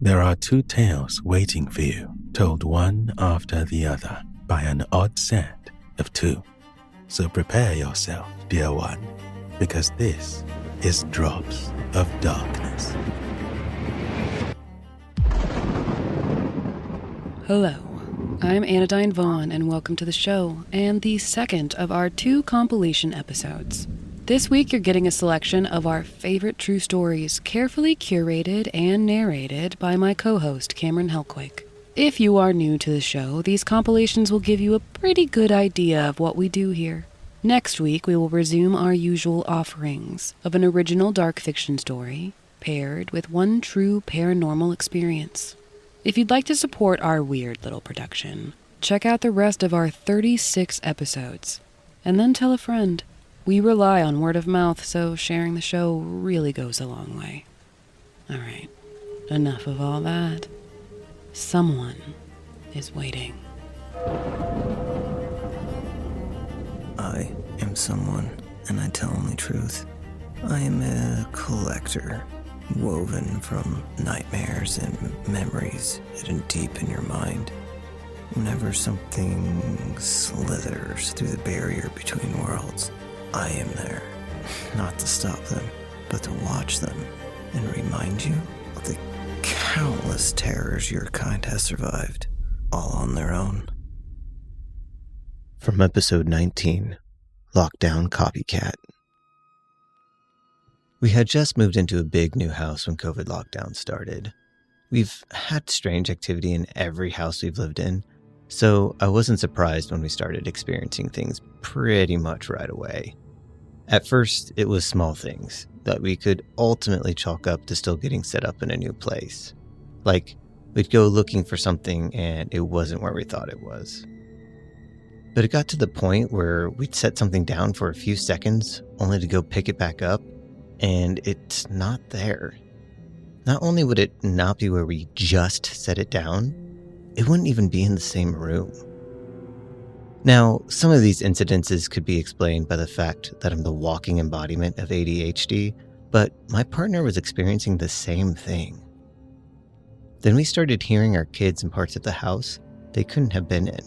There are two tales waiting for you, told one after the other by an odd set of two. So prepare yourself, dear one, because this is Drops of Darkness. Hello, I'm Anodyne Vaughn, and welcome to the show, and the second of our 2 compilation episodes. This week you're getting a selection of our favorite true stories, carefully curated and narrated by my co-host, Cameron Helkuik. If you are new to the show, these compilations will give you a pretty good idea of what we do here. Next week we will resume our usual offerings of an original dark fiction story, paired with one true paranormal experience. If you'd like to support our weird little production, check out the rest of our 36 episodes, and then tell a friend. We rely on word of mouth, so sharing the show really goes a long way. Alright, enough of all that. Someone is waiting. I am someone, and I tell only truth. I am a collector, woven from nightmares and memories hidden deep in your mind. Whenever something slithers through the barrier between worlds, I am there, not to stop them, but to watch them and remind you of the countless terrors your kind has survived, all on their own. From episode 19, Lockdown Copycat. We had just moved into a big new house when COVID lockdown started. We've had strange activity in every house we've lived in, so I wasn't surprised when we started experiencing things pretty much right away. At first, it was small things that we could ultimately chalk up to still getting set up in a new place. Like, we'd go looking for something and it wasn't where we thought it was. But it got to the point where we'd set something down for a few seconds only to go pick it back up, and it's not there. Not only would it not be where we just set it down, it wouldn't even be in the same room. Now, some of these incidences could be explained by the fact that I'm the walking embodiment of ADHD, but my partner was experiencing the same thing. Then we started hearing our kids in parts of the house they couldn't have been in.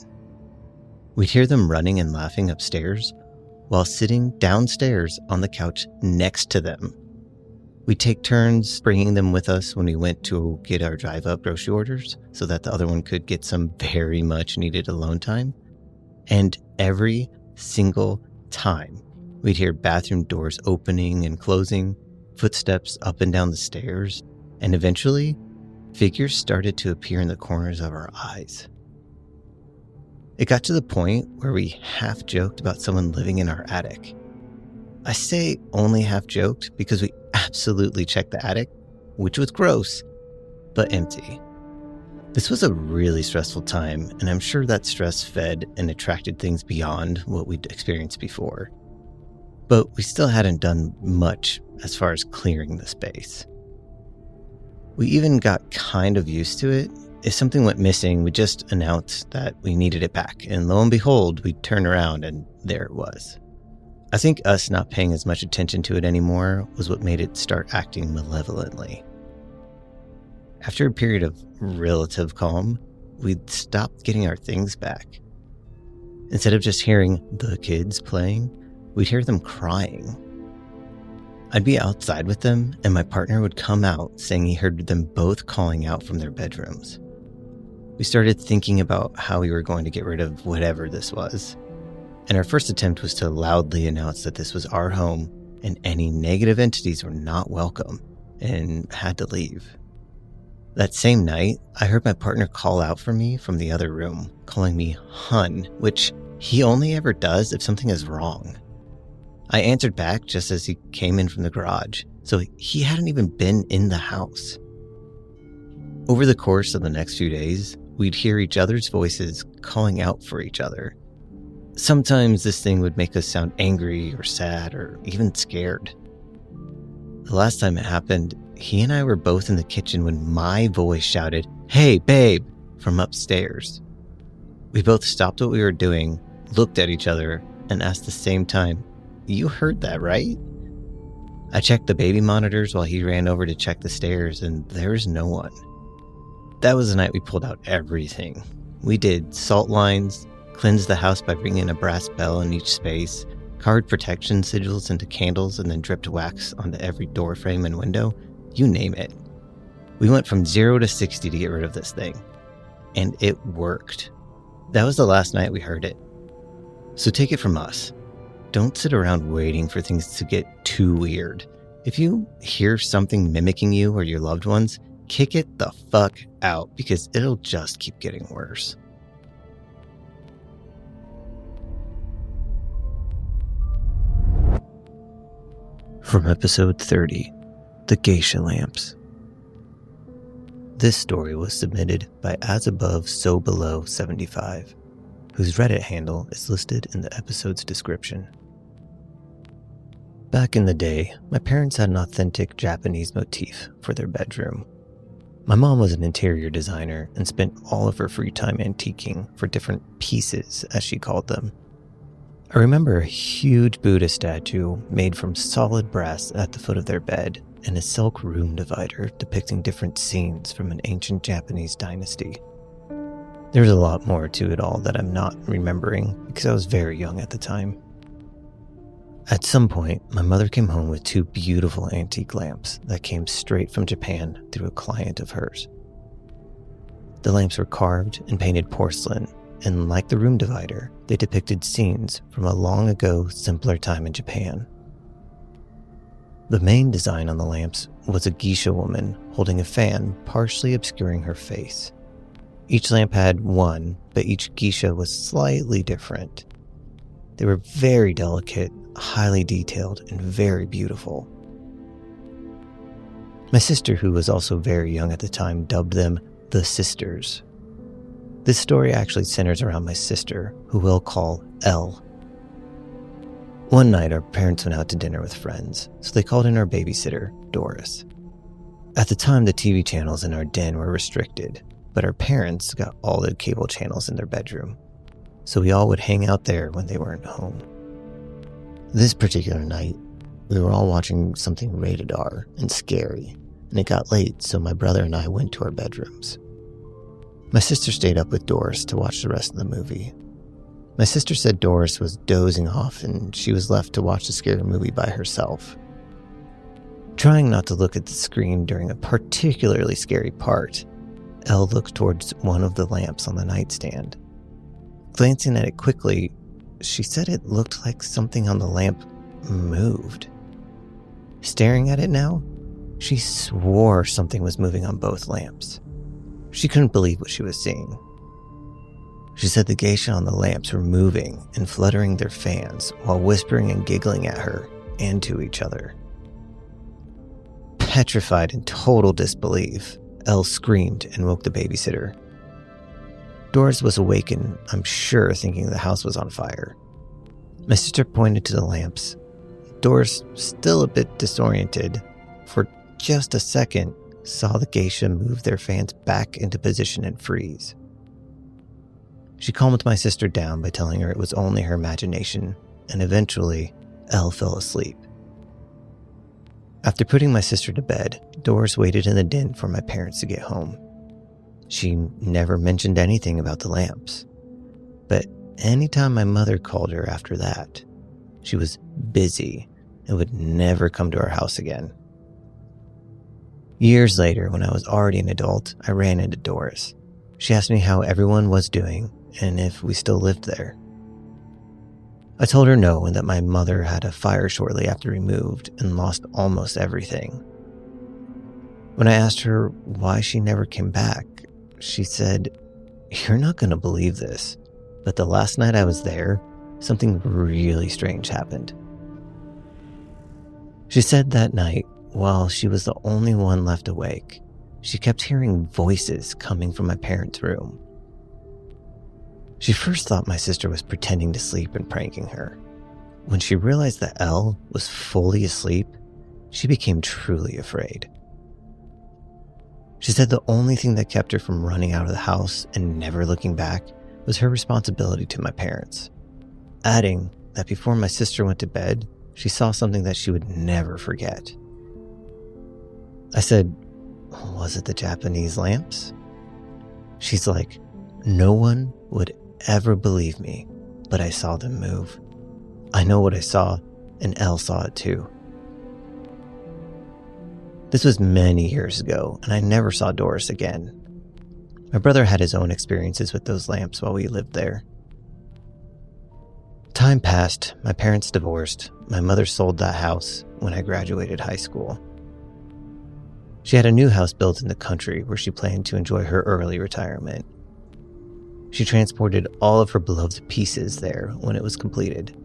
We'd hear them running and laughing upstairs while sitting downstairs on the couch next to them. We'd take turns bringing them with us when we went to get our drive-up grocery orders so that the other one could get some very much needed alone time. And every single time, we'd hear bathroom doors opening and closing, footsteps up and down the stairs, and eventually, figures started to appear in the corners of our eyes. It got to the point where we half joked about someone living in our attic. I say only half joked because we absolutely checked the attic, which was gross, but empty. This was a really stressful time, and I'm sure that stress fed and attracted things beyond what we'd experienced before. But we still hadn't done much as far as clearing the space. We even got kind of used to it. If something went missing, we just announced that we needed it back, and lo and behold, we'd turn around and there it was. I think us not paying as much attention to it anymore was what made it start acting malevolently. After a period of relative calm, we'd stopped getting our things back. Instead of just hearing the kids playing, we'd hear them crying. I'd be outside with them, and my partner would come out saying he heard them both calling out from their bedrooms. We started thinking about how we were going to get rid of whatever this was. And our first attempt was to loudly announce that this was our home and any negative entities were not welcome and had to leave. That same night, I heard my partner call out for me from the other room, calling me hun, which he only ever does if something is wrong. I answered back just as he came in from the garage, so he hadn't even been in the house. Over the course of the next few days, we'd hear each other's voices calling out for each other. Sometimes this thing would make us sound angry or sad or even scared. The last time it happened, he and I were both in the kitchen when my voice shouted, "Hey, babe," from upstairs. We both stopped what we were doing, looked at each other, and asked at the same time, "You heard that, right?" I checked the baby monitors while he ran over to check the stairs, and there was no one. That was the night we pulled out everything. We did salt lines, cleansed the house by bringing a brass bell in each space, carved protection sigils into candles, and then dripped wax onto every door frame and window. You name it. We went from 0 to 60 to get rid of this thing. And it worked. That was the last night we heard it. So take it from us. Don't sit around waiting for things to get too weird. If you hear something mimicking you or your loved ones, kick it the fuck out because it'll just keep getting worse. From episode 30, The Gisha Lamps. This story was submitted by As Above So Below 75, whose Reddit handle is listed in the episode's description. Back in the day, my parents had an authentic Japanese motif for their bedroom. My mom was an interior designer and spent all of her free time antiquing for different pieces, as she called them. I remember a huge Buddha statue made from solid brass at the foot of their bed and a silk room divider depicting different scenes from an ancient Japanese dynasty. There's a lot more to it all that I'm not remembering because I was very young at the time. At some point, my mother came home with 2 beautiful antique lamps that came straight from Japan through a client of hers. The lamps were carved and painted porcelain, and like the room divider, they depicted scenes from a long ago, simpler time in Japan. The main design on the lamps was a geisha woman holding a fan partially obscuring her face. Each lamp had one, but each geisha was slightly different. They were very delicate, highly detailed, and very beautiful. My sister, who was also very young at the time, dubbed them the Sisters. This story actually centers around my sister, who we'll call Elle. One night, our parents went out to dinner with friends, so they called in our babysitter, Doris. At the time, the TV channels in our den were restricted, but our parents got all the cable channels in their bedroom, so we all would hang out there when they weren't home. This particular night, we were all watching something rated R and scary, and it got late, so my brother and I went to our bedrooms. My sister stayed up with Doris to watch the rest of the movie. My sister said Doris was dozing off and she was left to watch the scary movie by herself. Trying not to look at the screen during a particularly scary part, Elle looked towards one of the lamps on the nightstand. Glancing at it quickly, she said it looked like something on the lamp moved. Staring at it now, she swore something was moving on both lamps. She couldn't believe what she was seeing. She said the geisha on the lamps were moving and fluttering their fans while whispering and giggling at her and to each other. Petrified in total disbelief, Elle screamed and woke the babysitter. Doris was awakened, I'm sure, thinking the house was on fire. My sister pointed to the lamps. Doris, still a bit disoriented, for just a second, saw the geisha move their fans back into position and freeze. She calmed my sister down by telling her it was only her imagination, and eventually, Elle fell asleep. After putting my sister to bed, Doris waited in the den for my parents to get home. She never mentioned anything about the lamps, but anytime my mother called her after that, she was busy and would never come to our house again. Years later, when I was already an adult, I ran into Doris. She asked me how everyone was doing and if we still lived there. I told her no, and that my mother had a fire shortly after we moved and lost almost everything. When I asked her why she never came back, she said, "You're not going to believe this, but the last night I was there, something really strange happened." She said that night, while she was the only one left awake, she kept hearing voices coming from my parents' room. She first thought my sister was pretending to sleep and pranking her. When she realized that Elle was fully asleep, she became truly afraid. She said the only thing that kept her from running out of the house and never looking back was her responsibility to my parents, adding that before my sister went to bed, she saw something that she would never forget. I said, "Was it the Japanese lamps?" She's like, no one would ever believe me, but I saw them move. I know what I saw, and Elle saw it too. This was many years ago, and I never saw Doris again. My brother had his own experiences with those lamps while we lived there. Time passed, my parents divorced, my mother sold that house when I graduated high school. She had a new house built in the country where she planned to enjoy her early retirement. She transported all of her beloved pieces there when it was completed.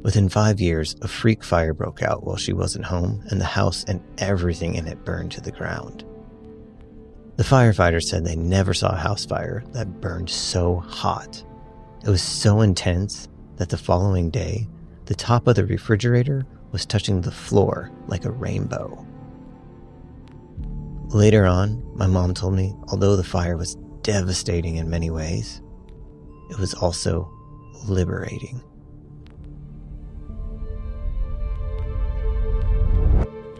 Within 5 years, a freak fire broke out while she wasn't home, and the house and everything in it burned to the ground. The firefighters said they never saw a house fire that burned so hot. It was so intense that the following day, the top of the refrigerator was touching the floor like a rainbow. Later on, my mom told me, although the fire was devastating in many ways, it was also liberating.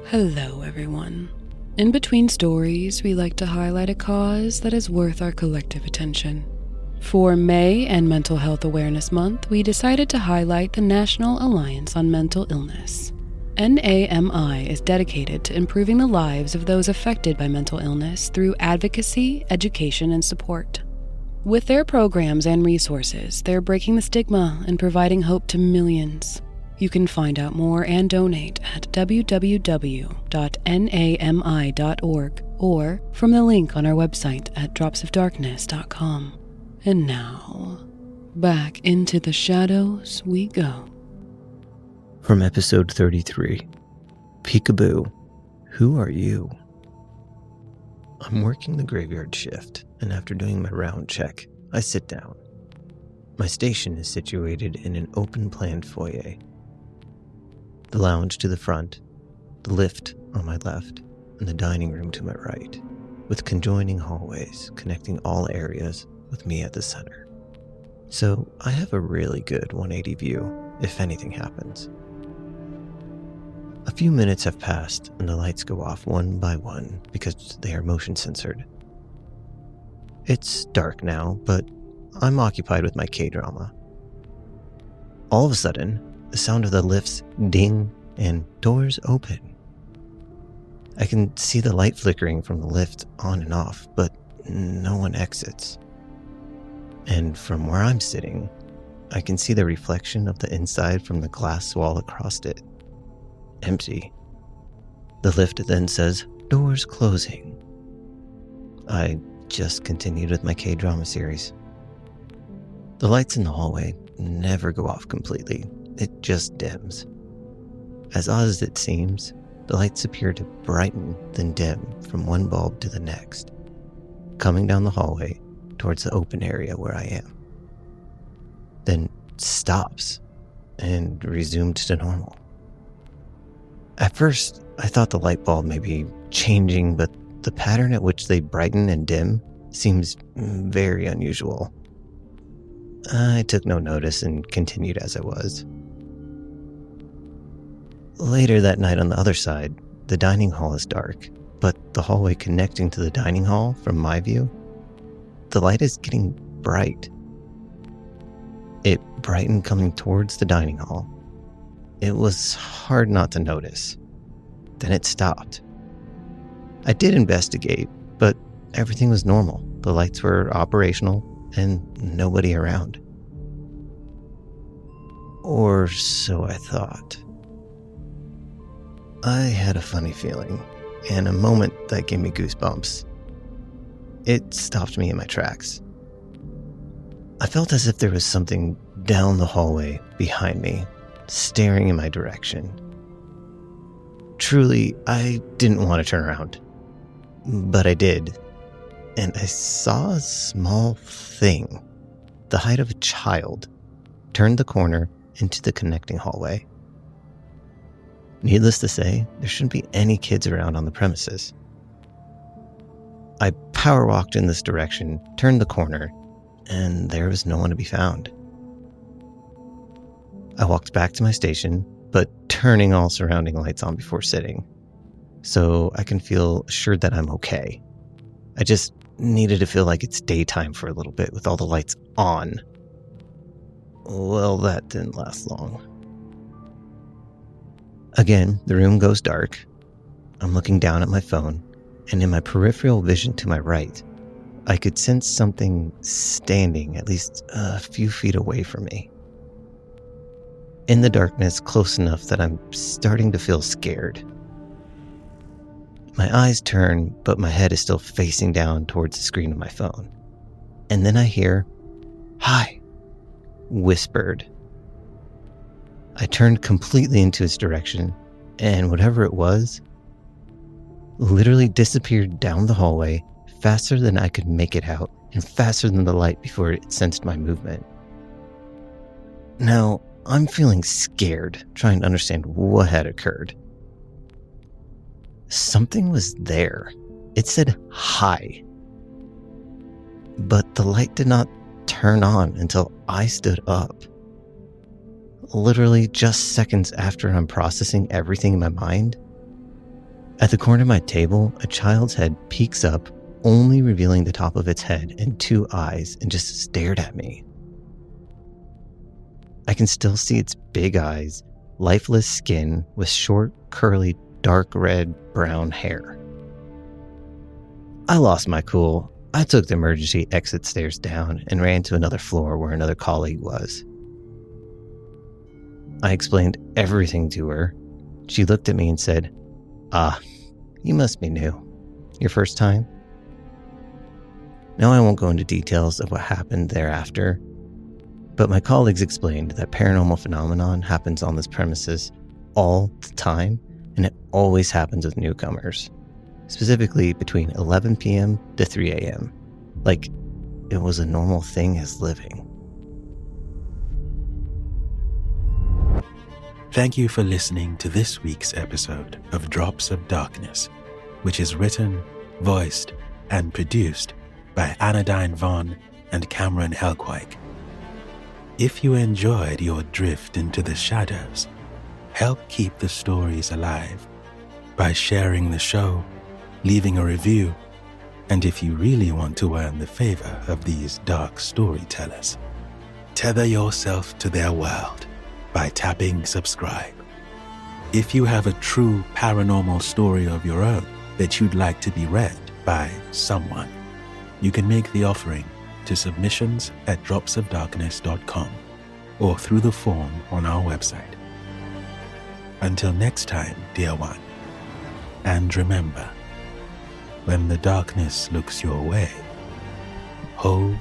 Hello, everyone. In between stories, we like to highlight a cause that is worth our collective attention. For May and Mental Health Awareness Month, we decided to highlight the National Alliance on Mental Illness. NAMI is dedicated to improving the lives of those affected by mental illness through advocacy, education, and support. With their programs and resources, they're breaking the stigma and providing hope to millions. You can find out more and donate at www.nami.org or from the link on our website at dropsofdarkness.com. And now, back into the shadows we go. From episode 33, Peekaboo, Who Are You? I'm working the graveyard shift, and after doing my round check, I sit down. My station is situated in an open-planned foyer. The lounge to the front, the lift on my left, and the dining room to my right, with conjoining hallways connecting all areas with me at the center. So I have a really good 180 view if anything happens. A few minutes have passed and the lights go off one by one because they are motion censored. It's dark now, but I'm occupied with my K-drama. All of a sudden, the sound of the lifts ding and doors open. I can see the light flickering from the lift on and off, but no one exits. And from where I'm sitting, I can see the reflection of the inside from the glass wall across it. Empty. The lift then says, "Doors closing." I just continued with my K-drama series. The lights in the hallway never go off completely. It just dims. As odd as it seems, the lights appear to brighten then dim from one bulb to the next, coming down the hallway towards the open area where I am. Then stops and resumed to normal. At first, I thought the light bulb may be changing, but the pattern at which they brighten and dim seems very unusual. I took no notice and continued as I was. Later that night on the other side, the dining hall is dark, but the hallway connecting to the dining hall, from my view, the light is getting bright. It brightened coming towards the dining hall. It was hard not to notice. Then it stopped. I did investigate, but everything was normal. The lights were operational and nobody around. Or so I thought. I had a funny feeling, and a moment that gave me goosebumps. It stopped me in my tracks. I felt as if there was something down the hallway behind me, staring in my direction. Truly, I didn't want to turn around, but I did, and I saw a small thing, the height of a child, turn the corner into the connecting hallway. Needless to say, there shouldn't be any kids around on the premises. I power walked in this direction, turned the corner, and there was no one to be found. I walked back to my station, but turning all surrounding lights on before sitting, so I can feel assured that I'm okay. I just needed to feel like it's daytime for a little bit with all the lights on. Well, that didn't last long. Again, the room goes dark. I'm looking down at my phone, and in my peripheral vision to my right, I could sense something standing at least a few feet away from me. In the darkness, close enough that I'm starting to feel scared. My eyes turn, but my head is still facing down towards the screen of my phone. And then I hear, "Hi," whispered. I turned completely into its direction, and whatever it was, literally disappeared down the hallway faster than I could make it out, and faster than the light before it sensed my movement. Now, I'm feeling scared, trying to understand what had occurred. Something was there. It said, "Hi." But the light did not turn on until I stood up. Literally just seconds after I'm processing everything in my mind. At the corner of my table, a child's head peeks up, only revealing the top of its head and 2 eyes, and just stared at me. I can still see its big eyes, lifeless skin with short, curly, dark red, brown hair. I lost my cool. I took the emergency exit stairs down and ran to another floor where another colleague was. I explained everything to her. She looked at me and said, "You must be new. Your first time?" Now I won't go into details of what happened thereafter, but my colleagues explained that paranormal phenomenon happens on this premises all the time, and it always happens with newcomers, specifically between 11 p.m. to 3 a.m., like it was a normal thing as living. Thank you for listening to this week's episode of Drops of Darkness, which is written, voiced, and produced by Anodyne Vaughn and Cameron Helkuik. If you enjoyed your drift into the shadows, help keep the stories alive by sharing the show, leaving a review, and if you really want to earn the favor of these dark storytellers, tether yourself to their world by tapping subscribe. If you have a true paranormal story of your own that you'd like to be read by someone, you can make the offering to submissions@dropsofdarkness.com or through the form on our website. Until next time, dear one, and remember, when the darkness looks your way, hold